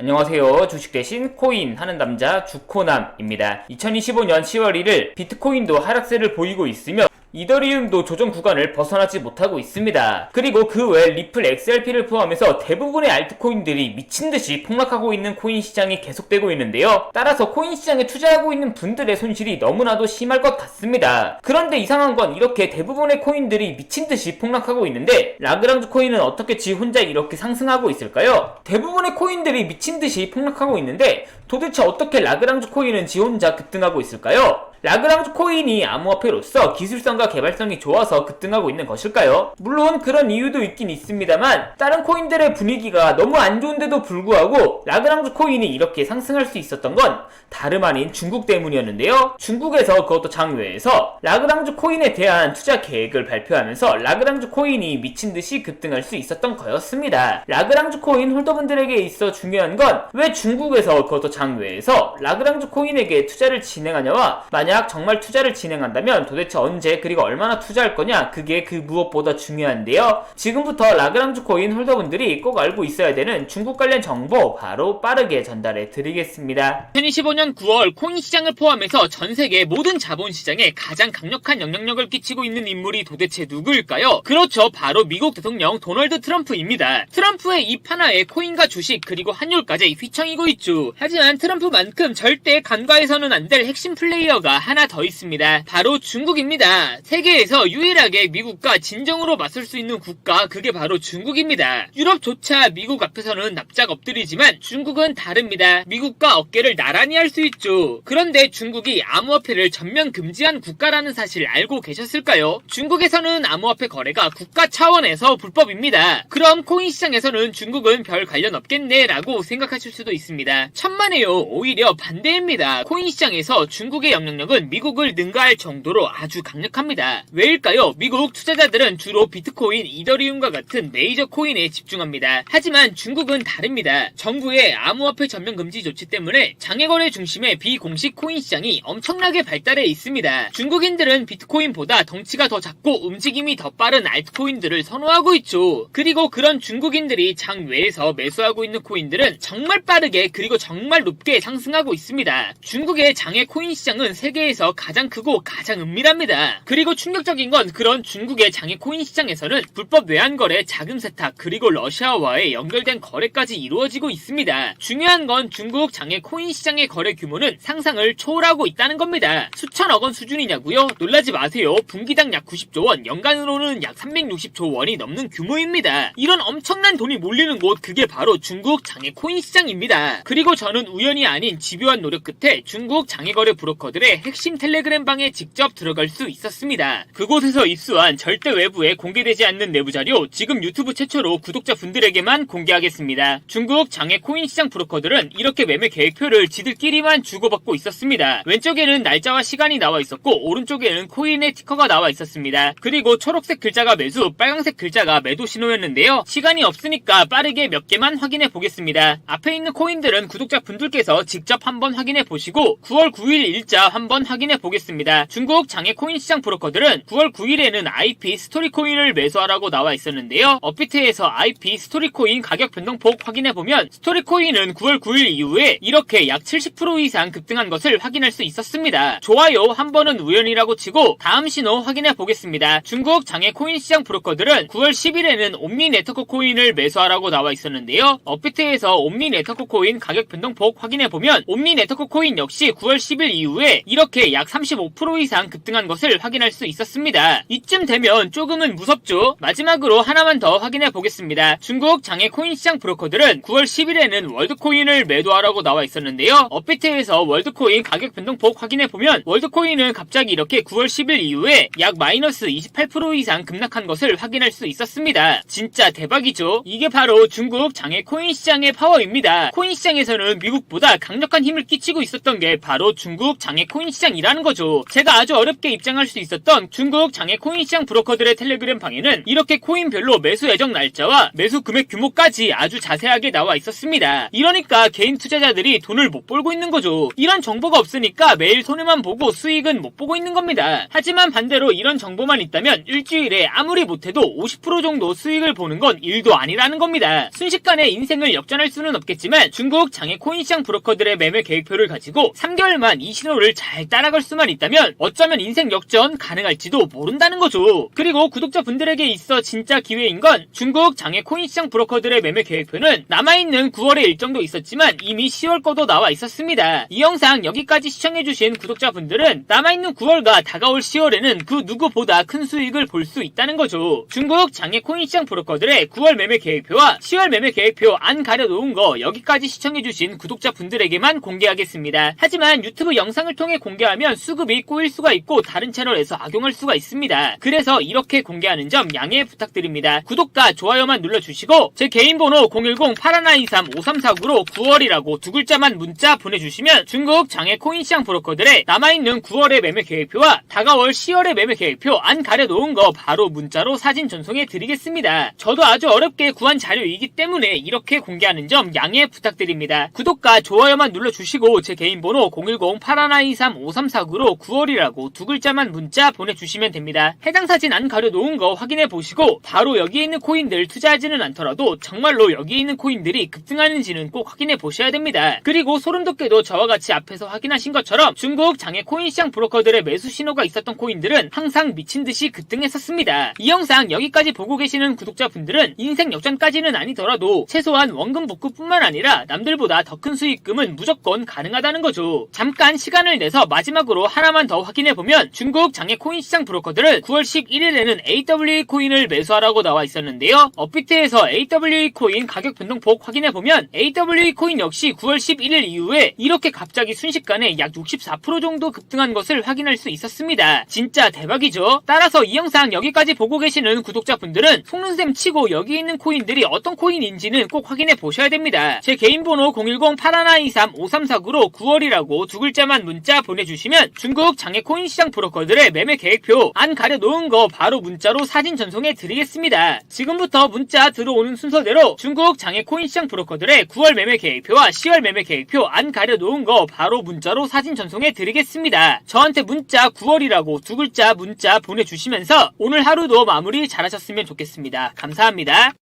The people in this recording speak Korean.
안녕하세요. 주식 대신 코인 하는 남자 주코남입니다. 2025년 10월 1일 비트코인도 하락세를 보이고 있으며 이더리움도 조정 구간을 벗어나지 못하고 있습니다. 그리고 그 외 리플 XRP를 포함해서 대부분의 알트코인들이 미친듯이 폭락하고 있는 코인 시장이 계속되고 있는데요. 따라서 코인 시장에 투자하고 있는 분들의 손실이 너무나도 심할 것 같습니다. 그런데 이상한 건 이렇게 대부분의 코인들이 미친듯이 폭락하고 있는데 라그랑주 코인은 어떻게 지 혼자 이렇게 상승하고 있을까요? 대부분의 코인들이 미친듯이 폭락하고 있는데 도대체 어떻게 라그랑주 코인은 지 혼자 급등하고 있을까요? 라그랑주 코인이 암호화폐로서 기술성과 개발성이 좋아서 급등하고 있는 것일까요? 물론 그런 이유도 있긴 있습니다만 다른 코인들의 분위기가 너무 안 좋은데도 불구하고 라그랑주 코인이 이렇게 상승할 수 있었던 건 다름 아닌 중국 때문이었는데요. 중국에서 그것도 장외에서 라그랑주 코인에 대한 투자 계획을 발표하면서 라그랑주 코인이 미친듯이 급등할 수 있었던 거였습니다. 라그랑주 코인 홀더분들에게 있어 중요한 건 왜 중국에서 그것도 장외에서 라그랑주 코인에게 투자를 진행하냐와 만약 정말 투자를 진행한다면 도대체 언제 그리고 얼마나 투자할 거냐, 그게 그 무엇보다 중요한데요. 지금부터 라그랑주 코인 홀더분들이 꼭 알고 있어야 되는 중국 관련 정보 바로 빠르게 전달해 드리겠습니다. 2025년 9월 코인 시장을 포함해서 전 세계 모든 자본 시장에 가장 강력한 영향력을 끼치고 있는 인물이 도대체 누구일까요? 그렇죠, 바로 미국 대통령 도널드 트럼프입니다. 트럼프의 입 하나에 코인과 주식 그리고 환율까지 휘청이고 있죠. 하지만 트럼프만큼 절대 간과해서는 안 될 핵심 플레이어가 하나 더 있습니다. 바로 중국입니다. 세계에서 유일하게 미국과 진정으로 맞설 수 있는 국가, 그게 바로 중국입니다. 유럽조차 미국 앞에서는 납작 엎드리지만 중국은 다릅니다. 미국과 어깨를 나란히 할 수 있죠. 그런데 중국이 암호화폐를 전면 금지한 국가라는 사실 알고 계셨을까요? 중국에서는 암호화폐 거래가 국가 차원에서 불법입니다. 그럼 코인 시장에서는 중국은 별 관련 없겠네 라고 생각하실 수도 있습니다. 천만에요. 오히려 반대입니다. 코인 시장에서 중국의 영향력은 미국을 능가할 정도로 아주 강력합니다. 왜일까요? 미국 투자자들은 주로 비트코인, 이더리움과 같은 메이저 코인에 집중합니다. 하지만 중국은 다릅니다. 정부의 암호화폐 전면 금지 조치 때문에 장외거래 중심의 비공식 코인 시장이 엄청나게 발달해 있습니다. 중국인들은 비트코인보다 덩치가 더 작고 움직임이 더 빠른 알트코인들을 선호하고 있죠. 그리고 그런 중국인들이 장외에서 매수하고 있는 코인들은 정말 빠르게 그리고 정말 높게 상승하고 있습니다. 중국의 장외 코인 시장은 세계에서 가장 크고 가장 은밀합니다. 그리고 충격적인 건 그런 중국의 장외 코인 시장에서는 불법 외환거래, 자금 세탁, 그리고 러시아와의 연결된 거래까지 이루어지고 있습니다. 중요한 건 중국 장외 코인 시장의 거래 규모는 상상을 초월하고 있다는 겁니다. 수천억 원 수준이냐고요? 놀라지 마세요. 분기당 약 90조 원, 연간으로는 약 360조 원이 넘는 규모입니다. 이런 엄청난 돈이 몰리는 곳, 그게 바로 중국 장외 코인 시장입니다. 그리고 저는 우연이 아닌 집요한 노력 끝에 중국 장외거래 브로커들의 핵심 텔레그램 방에 직접 들어갈 수 있었습니다. 그곳에서 입수한 절대 외부에 공개되지 않는 내부 자료, 지금 유튜브 최초로 구독자분들에게만 공개하겠습니다. 중국 장외 코인 시장 브로커들은 이렇게 매매 계획표를 지들끼리만 주고받고 있었습니다. 왼쪽에는 날짜와 시간이 나와 있었고 오른쪽에는 코인의 티커가 나와 있었습니다. 그리고 초록색 글자가 매수, 빨간색 글자가 매도 신호였는데요. 시간이 없으니까 빠르게 몇 개만 확인해 보겠습니다. 앞에 있는 코인들은 구독자분들께서 직접 한번 확인해 보시고 9월 9일 일자 한번 확인해 보겠습니다. 중국 장외 코인 시장 브로커들은 9월 9일에는 IP 스토리 코인을 매수하라고 나와 있었는데요. 업비트에서 IP 스토리 코인 가격 변동폭 확인해 보면 스토리 코인은 9월 9일 이후에 이렇게 약 70% 이상 급등한 것을 확인할 수 있었습니다. 좋아요, 한 번은 우연이라고 치고 다음 신호 확인해 보겠습니다. 중국 장외 코인 시장 브로커들은 9월 10일에는 옴니 네트워크 코인을 매수하라고 나와 있었는데요. 업비트에서 옴니 네트워크 코인 가격 변동폭 확인해 보면 옴니 네트워크 코인 역시 9월 10일 이후에 이렇게 약 35% 이상 급등한 것을 확인할 수 있었습니다. 이쯤 되면 조금은 무섭죠? 마지막으로 하나만 더 확인해 보겠습니다. 중국 장외 코인 시장 브로커들은 9월 10일에는 월드코인을 매도하라고 나와 있었는데요. 업비트에서 월드코인 가격 변동폭 확인해 보면 월드코인은 갑자기 이렇게 9월 10일 이후에 약 마이너스 28% 이상 급락한 것을 확인할 수 있었습니다. 진짜 대박이죠? 이게 바로 중국 장외 코인 시장의 파워입니다. 코인 시장에서는 미국보다 강력한 힘을 끼치고 있었던 게 바로 중국 장외 코인 코인 시장이라는 거죠. 제가 아주 어렵게 입장할 수 있었던 중국 장외 코인 시장 브로커들의 텔레그램 방에는 이렇게 코인별로 매수 예정 날짜와 매수 금액 규모까지 아주 자세하게 나와 있었습니다. 이러니까 개인 투자자들이 돈을 못 벌고 있는 거죠. 이런 정보가 없으니까 매일 손해만 보고 수익은 못 보고 있는 겁니다. 하지만 반대로 이런 정보만 있다면 일주일에 아무리 못해도 50% 정도 수익을 보는 건 일도 아니라는 겁니다. 순식간에 인생을 역전할 수는 없겠지만 중국 장외 코인 시장 브로커들의 매매 계획표를 가지고 3개월만 이 신호를 잘 따라갈 수만 있다면 어쩌면 인생 역전 가능할지도 모른다는 거죠. 그리고 구독자분들에게 있어 진짜 기회인 건 중국 장외 코인 시장 브로커들의 매매 계획표는 남아있는 9월의 일정도 있었지만 이미 10월 거도 나와 있었습니다. 이 영상 여기까지 시청해주신 구독자분들은 남아있는 9월과 다가올 10월에는 그 누구보다 큰 수익을 볼 수 있다는 거죠. 중국 장외 코인 시장 브로커들의 9월 매매 계획표와 10월 매매 계획표 안 가려놓은 거 여기까지 시청해주신 구독자분들에게만 공개하겠습니다. 하지만 유튜브 영상을 통해 공개하면 수급이 꼬일 수가 있고 다른 채널에서 악용할 수가 있습니다. 그래서 이렇게 공개하는 점 양해 부탁드립니다. 구독과 좋아요만 눌러주시고 제 개인 번호 010-8123-5349로 9월이라고 두 글자만 문자 보내주시면 중국 장외 코인 시장 브로커들의 남아있는 9월의 매매 계획표와 다가올 10월의 매매 계획표 안 가려놓은 거 바로 문자로 사진 전송해 드리겠습니다. 저도 아주 어렵게 구한 자료이기 때문에 이렇게 공개하는 점 양해 부탁드립니다. 구독과 좋아요만 눌러주시고 제 개인 번호 010-8123-5349로 9월이라고 두 글자만 문자 보내주시면 됩니다. 해당 사진 안 가려놓은 거 확인해보시고 바로 여기에 있는 코인들 투자하지는 않더라도 정말로 여기에 있는 코인들이 급등하는지는 꼭 확인해보셔야 됩니다. 그리고 소름돋게도 저와 같이 앞에서 확인하신 것처럼 중국 장외 코인 시장 브로커들의 매수 신호가 있었던 코인들은 항상 미친듯이 급등했었습니다. 이 영상 여기까지 보고 계시는 구독자분들은 인생 역전까지는 아니더라도 최소한 원금 복구뿐만 아니라 남들보다 더 큰 수익금은 무조건 가능하다는 거죠. 잠깐 시간을 내서 마지막으로 하나만 더 확인해보면 중국 장외 코인 시장 브로커들은 9월 11일에는 AWE 코인을 매수하라고 나와 있었는데요. 업비트에서 AWE 코인 가격 변동폭 확인해보면 AWE 코인 역시 9월 11일 이후에 이렇게 갑자기 순식간에 약 64% 정도 급등한 것을 확인할 수 있었습니다. 진짜 대박이죠. 따라서 이 영상 여기까지 보고 계시는 구독자분들은 속눈샘 치고 여기 있는 코인들이 어떤 코인인지는 꼭 확인해 보셔야 됩니다. 제 개인 번호 010-8123-5349로 9월이라고 두 글자만 문자 보내주시면 중국 장외 코인 시장 브로커들의 매매 계획표 안 가려놓은 거 바로 문자로 사진 전송해 드리겠습니다. 지금부터 문자 들어오는 순서대로 중국 장외 코인 시장 브로커들의 9월 매매 계획표와 10월 매매 계획표 안 가려놓은 거 바로 문자로 사진 전송해 드리겠습니다. 저한테 문자 9월이라고 두 글자 문자 보내주시면서 오늘 하루도 마무리 잘하셨으면 좋겠습니다. 감사합니다.